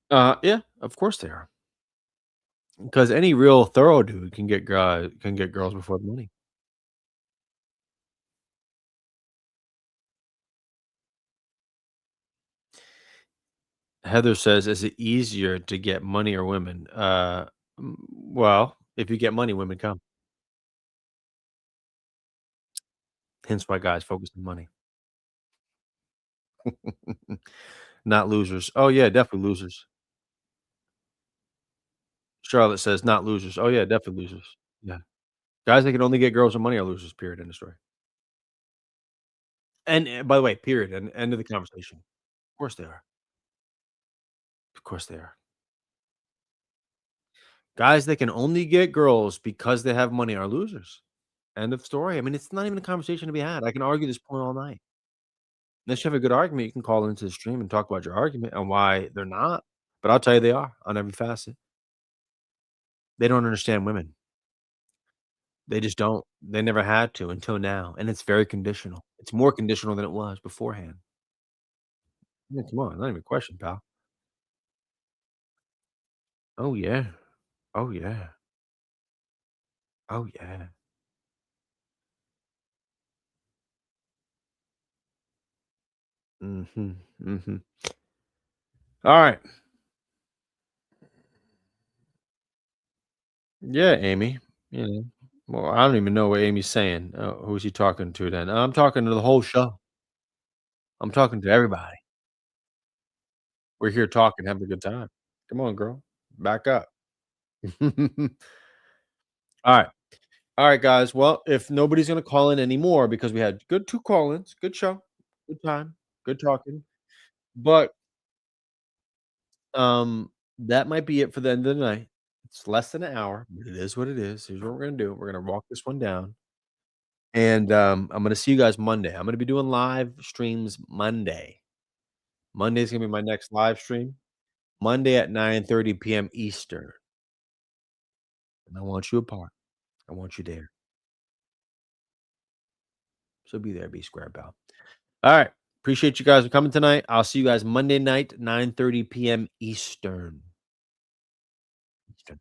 Yeah, of course they are. Because any real thorough dude can get girls before the money. Heather says, "Is it easier to get money or women?" Well, if you get money, women come. Hence why guys focus on money. Not losers. Oh, yeah, definitely losers. Charlotte says, "Not losers." Oh, yeah, definitely losers. Yeah. Guys that can only get girls with money are losers, period, end of story. And, by the way, period, and end of the conversation. Of course they are. Of course they are. Guys that can only get girls because they have money are losers. End of story. I mean, it's not even a conversation to be had. I can argue this point all night. Unless you have a good argument, you can call into the stream and talk about your argument and why they're not. But I'll tell you they are on every facet. They don't understand women. They just don't. They never had to until now. And it's very conditional. It's more conditional than it was beforehand. Yeah, come on, not even a question, pal. Oh yeah. Oh yeah. Oh yeah. Mhm. Mhm. All right. Yeah, Amy. You know. Well, I don't even know what Amy's saying. Who's he talking to then? I'm talking to the whole show. I'm talking to everybody. We're here talking, having a good time. Come on, girl. Back up. All right. All right, guys. Well, if nobody's gonna call in anymore because we had good 2 call-ins, good show, good time, good talking. But that might be it for the end of the night. It's less than an hour, but it is what it is. Here's what we're gonna do. We're gonna walk this one down. And I'm gonna see you guys Monday. I'm gonna be doing live streams Monday. Monday's gonna be my next live stream. Monday at 9:30 p.m. Eastern. And I want you a part. I want you there. So be there, be square, pal. All right. Appreciate you guys for coming tonight. I'll see you guys Monday night, 9:30 p.m. Eastern. Eastern.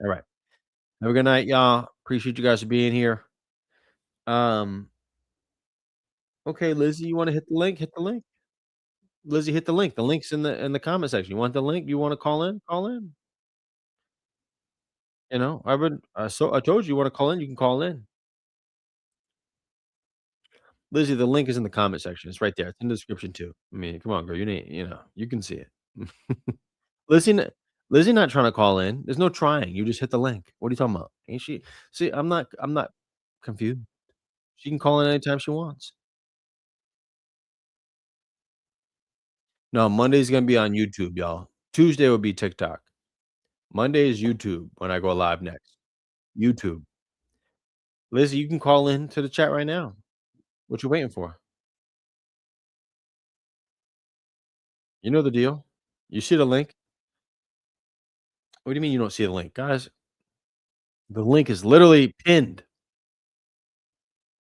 All right. Have a good night, y'all. Appreciate you guys for being here. Um, okay, Lizzie, you want to hit the link? Hit the link. Lizzie, hit the link. The link's in the comment section. You want the link? You want to call in? Call in. You know, I would. So I told you, you want to call in. You can call in. Lizzie, the link is in the comment section. It's right there. It's in the description too. I mean, come on, girl. You need. You know, you can see it. Lizzie, Lizzie, not trying to call in. There's no trying. You just hit the link. What are you talking about? Ain't she? See, I'm not. I'm not confused. She can call in anytime she wants. No, Monday's gonna be on YouTube, y'all. Tuesday will be TikTok. Monday is YouTube when I go live next. YouTube. Lizzie, you can call in to the chat right now. What you waiting for? You know the deal. You see the link? What do you mean you don't see the link? Guys, the link is literally pinned.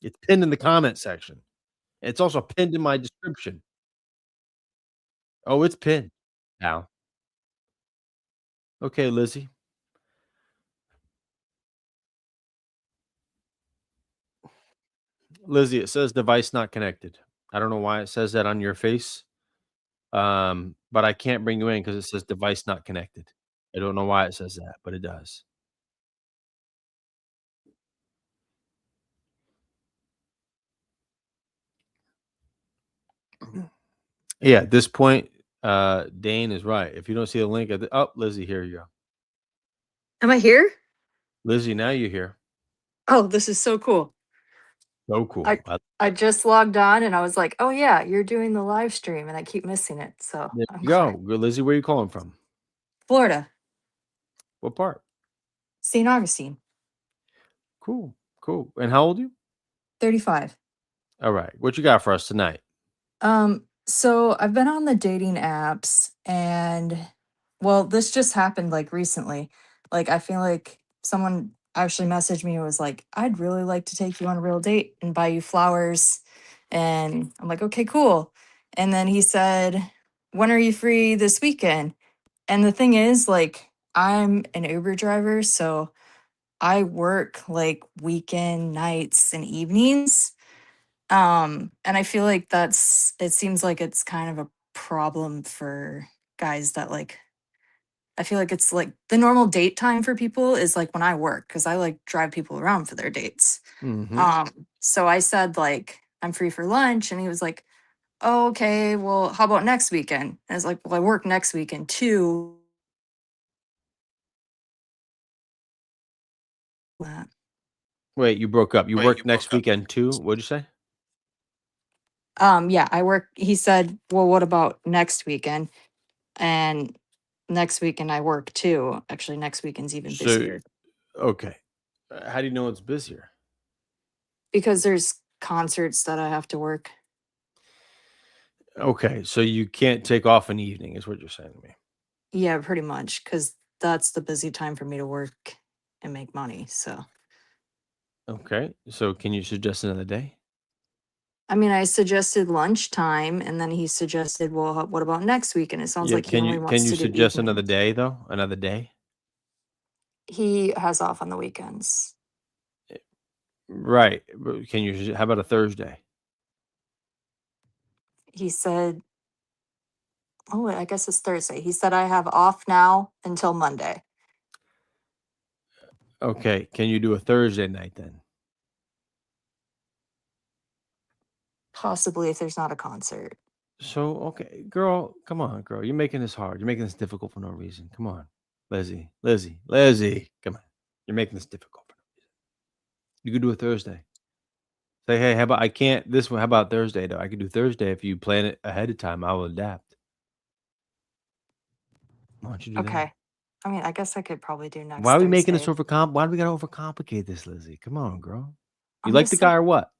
It's pinned in the comment section. It's also pinned in my description. Oh, it's pinned now. Okay, Lizzie. Lizzie, it says device not connected. I don't know why it says that on your face. But I can't bring you in because it says device not connected. I don't know why it says that, but it does. Yeah, at this point, Dane is right. If you don't see the link at the Lizzie, here you go. Am I here? Lizzie, now you're here. Oh, this is so cool. So cool. I just logged on and I was like, oh yeah, you're doing the live stream and I keep missing it. So There I'm you go. sorry. Good, Lizzie, where you calling from? Florida, What part? St. Augustine, Cool. Cool. And how old are you? 35. All right. What you got for us tonight? So I've been on the dating apps and well, this just happened like recently. Like I feel like someone actually messaged me and was like, I'd really like to take you on a real date and buy you flowers. And I'm like, okay, cool. And then he said, when are you free this weekend? And the thing is, like, I'm an Uber driver, so I work like weekend nights and evenings. And I feel like it seems like it's kind of a problem for guys that like I feel like it's like the normal date time for people is like when I work because I like drive people around for their dates. So I said like I'm free for lunch, and he was like, oh, okay, well, how about next weekend? And I was like, well, I work next weekend too. That. Wait, you broke up. You work next weekend too? What'd you say? Yeah, I work. He said, well, what about next weekend? And next weekend I work too. Actually, next weekend's even So, busier okay. How do you know it's busier? because there's concerts that I have to work. Okay, so you can't take off an evening, is what you're saying to me. Yeah, pretty much, because that's the busy time for me to work and make money. So Okay, so can you suggest another day? I mean, I suggested lunchtime, and then he suggested, well, what about next week? And it sounds Yeah, like he only can wants you to do suggest another evenings. day though? Another day? He has off on the weekends. Right. But can you? How about a Thursday? He said, oh, wait, I guess it's Thursday. He said, I have off now until Monday. Okay. Can you do a Thursday night then? Possibly if there's not a concert. So okay, girl, come on, girl. You're making this hard. You're making this difficult for no reason. Come on, Lizzie, come on. You're making this difficult for no reason. You could do a Thursday. Say, hey, how about I can't this one? How about Thursday though? I could do Thursday if you plan it ahead of time. I will adapt. Why don't you do that? Okay. I mean, I guess I could probably do next Why are we making this Thursday. Why do we gotta overcomplicate this, Lizzie? Come on, girl. You I'm like just the saying, guy or what?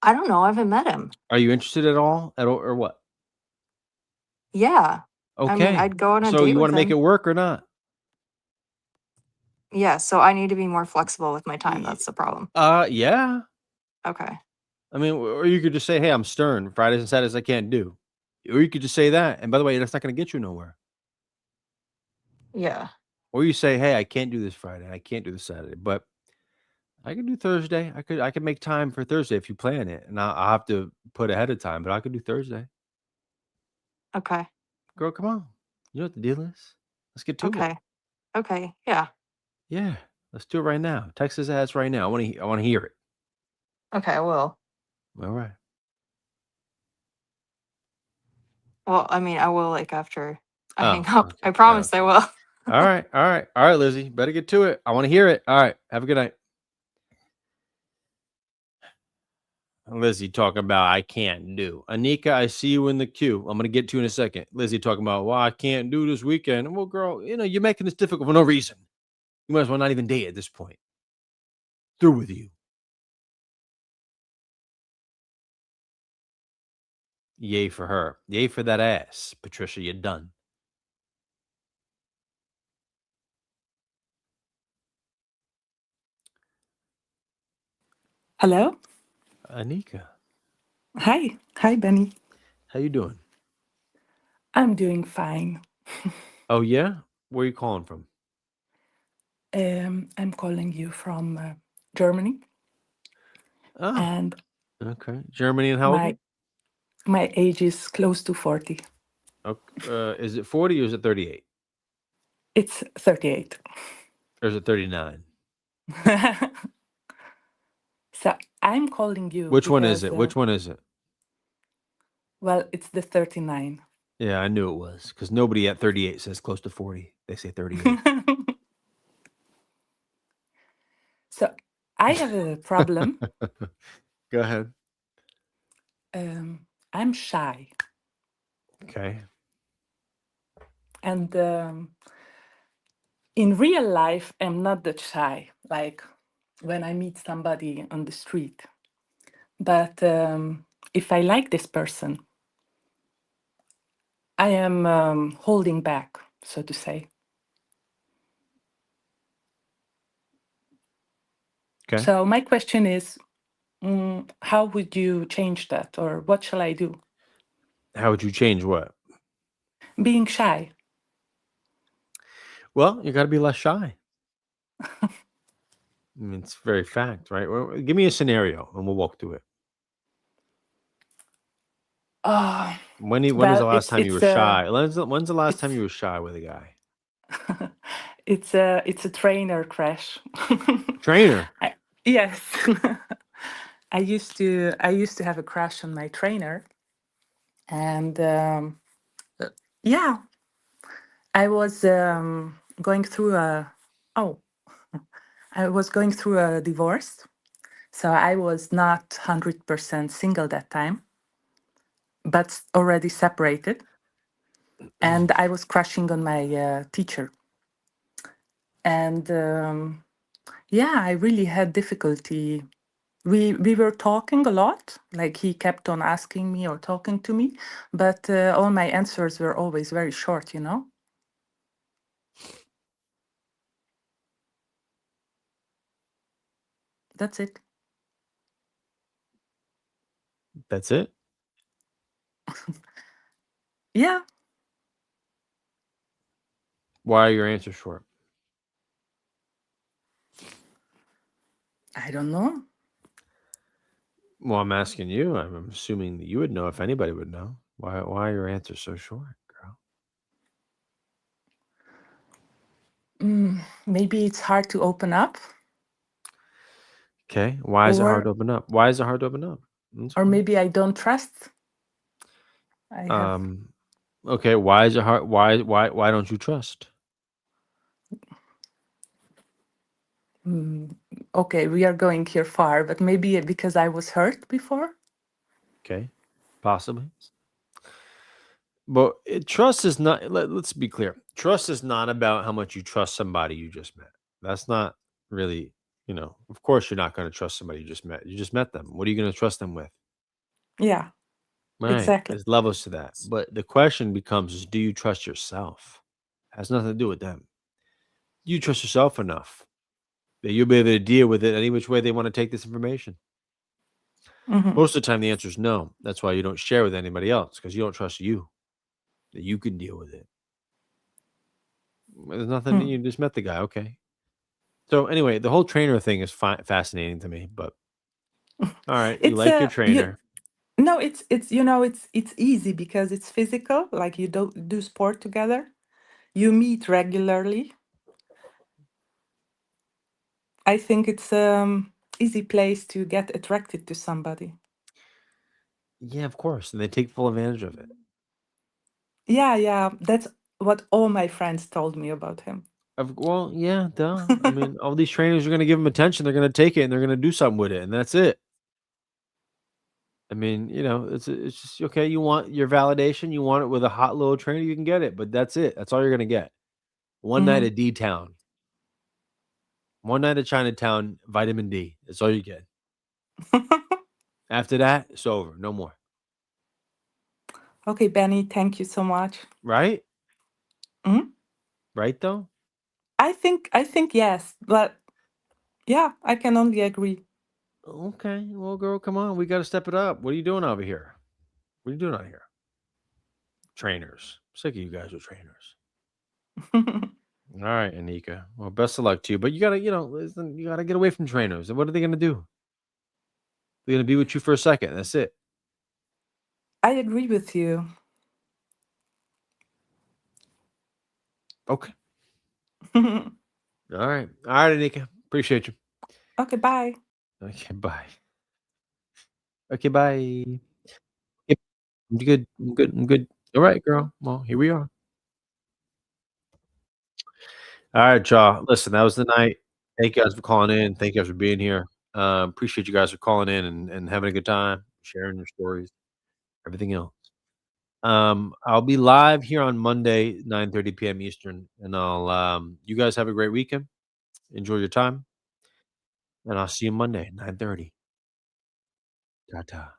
I don't know. I haven't met him. Are you interested at all? Or what? Yeah. I mean, Okay. I'd go on a So date you want with to make it him. work or not? Yeah. So I need to be more flexible with my time. Y- That's the problem. Yeah. Okay. I mean, or you could just say, "Hey, I'm stern. Fridays and Saturdays I can't do," or you could just say that. And by the way, that's not going to get you nowhere. Yeah. Or you say, "Hey, I can't do this Friday. I can't do this Saturday, but I can do Thursday. I could make time for Thursday if you plan it, and I'll have to put ahead of time, but I could do Thursday." Okay. Girl, come on. You know what the deal is. Let's get to it. Okay. Okay. Yeah. Yeah, let's do it right now. Text his ass right now. I want to hear it. Okay. I will. All right. Well, I mean, I will like after I hang Oh, up. okay. I promise I will. All right. All right, Lizzie. Better get to it. I want to hear it. All right. Have a good night. Lizzie talking about I can't do. Anika, I see you in the queue. I'm gonna get to you in a second. Lizzie talking about, well, I can't do this weekend. Well, girl, you're making this difficult for no reason. You might as well not even date at this point. Through with you. Yay for her. Yay for that ass. Patricia, you're done. Hello. Anika, Hi. Hi, Benny. how you doing? I'm doing fine. Oh yeah? Where are you calling from? I'm calling you from Germany, Oh, and okay. Germany, and how old are you? my age is close to 40. Is it 40 or is it 38? It's 38. Or is it 39? So I'm calling you Which one is because, it? Which one is it? well, it's the 39. Yeah, I knew it was because nobody at 38 says close to 40. They say 38. So I have a problem. Go ahead. I'm shy, Okay. and in real life, I'm not that shy. Like when I meet somebody on the street. But if I like this person, I am holding back, so to say. Okay. So my question is, how would you change that, or what shall I do? How would you change what? Being shy. Well, you got to be less shy. I mean, it's very fact, right? Well, give me a scenario and we'll walk through it. Oh, When is the well, last time you were it's shy? When's the last time it's you were shy with a guy? it's a trainer crash. Trainer. Yes, I used to have a crush on my trainer, and yeah, I was going through a oh I was going through a divorce, so I was not 100% single that time, but already separated, and I was crushing on my teacher, and yeah, I really had difficulty. We were talking a lot, like he kept on asking me or talking to me, but all my answers were always very short, you know. That's it. That's it? Yeah, Why are your answers short? I don't know. Well, I'm asking you. I'm assuming that you would know if anybody would know. Why are your answers so short, girl? Maybe it's hard to open up, Okay. Why is it hard to or open up? Why is it hard to open up? That's or fine. maybe I don't trust. I have Okay, why is it hard? Why don't you trust? okay, we are going here far, but maybe because I was hurt before. Okay, possibly. But trust is not. Let's be clear. Trust is not about how much you trust somebody you just met. That's not really. Of course, you're not going to trust somebody you just met. You just met them. What are you going to trust them with? Yeah, Right. exactly. There's levels to that. But the question becomes: is do you trust yourself? Has nothing to do with them. You trust yourself enough that you'll be able to deal with it any which way they want to take this information. Mhm. Most of the time, the answer is no. That's why you don't share with anybody else, because you don't trust you that you can deal with it. There's nothing. Hmm. You just met the guy, okay. So anyway, the whole trainer thing is fascinating to me. But all right, you It's like your a trainer. no, it's easy because it's physical. Like you don't do sport together. You meet regularly. I think it's easy place to get attracted to somebody. Yeah, of course, and they take full advantage of it. Yeah, that's what all my friends told me about him. Well, yeah, duh. I mean, all these trainers are going to give them attention. They're going to take it and they're going to do something with it, and that's it. I mean, it's just okay. You want your validation. You want it with a hot little trainer. You can get it, but that's it. That's all you're going to get. One night Mhm. at D Town. One night at Chinatown, vitamin D. That's all you get. After that, it's over. No more. Okay, Benny, thank you so much. Right? Mhm. Right, though? I think yes, but yeah, I can only agree. Okay. Well, girl, come on. We got to step it up. What are you doing over here? What are you doing out here? Trainers. Sick of you guys with trainers. All right, Anika. Well, best of luck to you. But you got to, listen, you got to get away from trainers. And what are they going to do? They're going to be with you for a second. That's it. I agree with you. Okay. All right. All right, Anika. Appreciate you. Okay, bye. Okay, bye. Okay, bye. Yep, I'm good. I'm good. I'm good. All right, girl. Well, here we are. All right, y'all. Listen, that was the night. Thank you guys for calling in. Thank you guys for being here. Appreciate you guys for calling in and having a good time, sharing your stories, everything else. I'll be live here on Monday, 9:30 p.m. Eastern, and you guys have a great weekend. Enjoy your time, and I'll see you Monday, 9:30. Ta ta.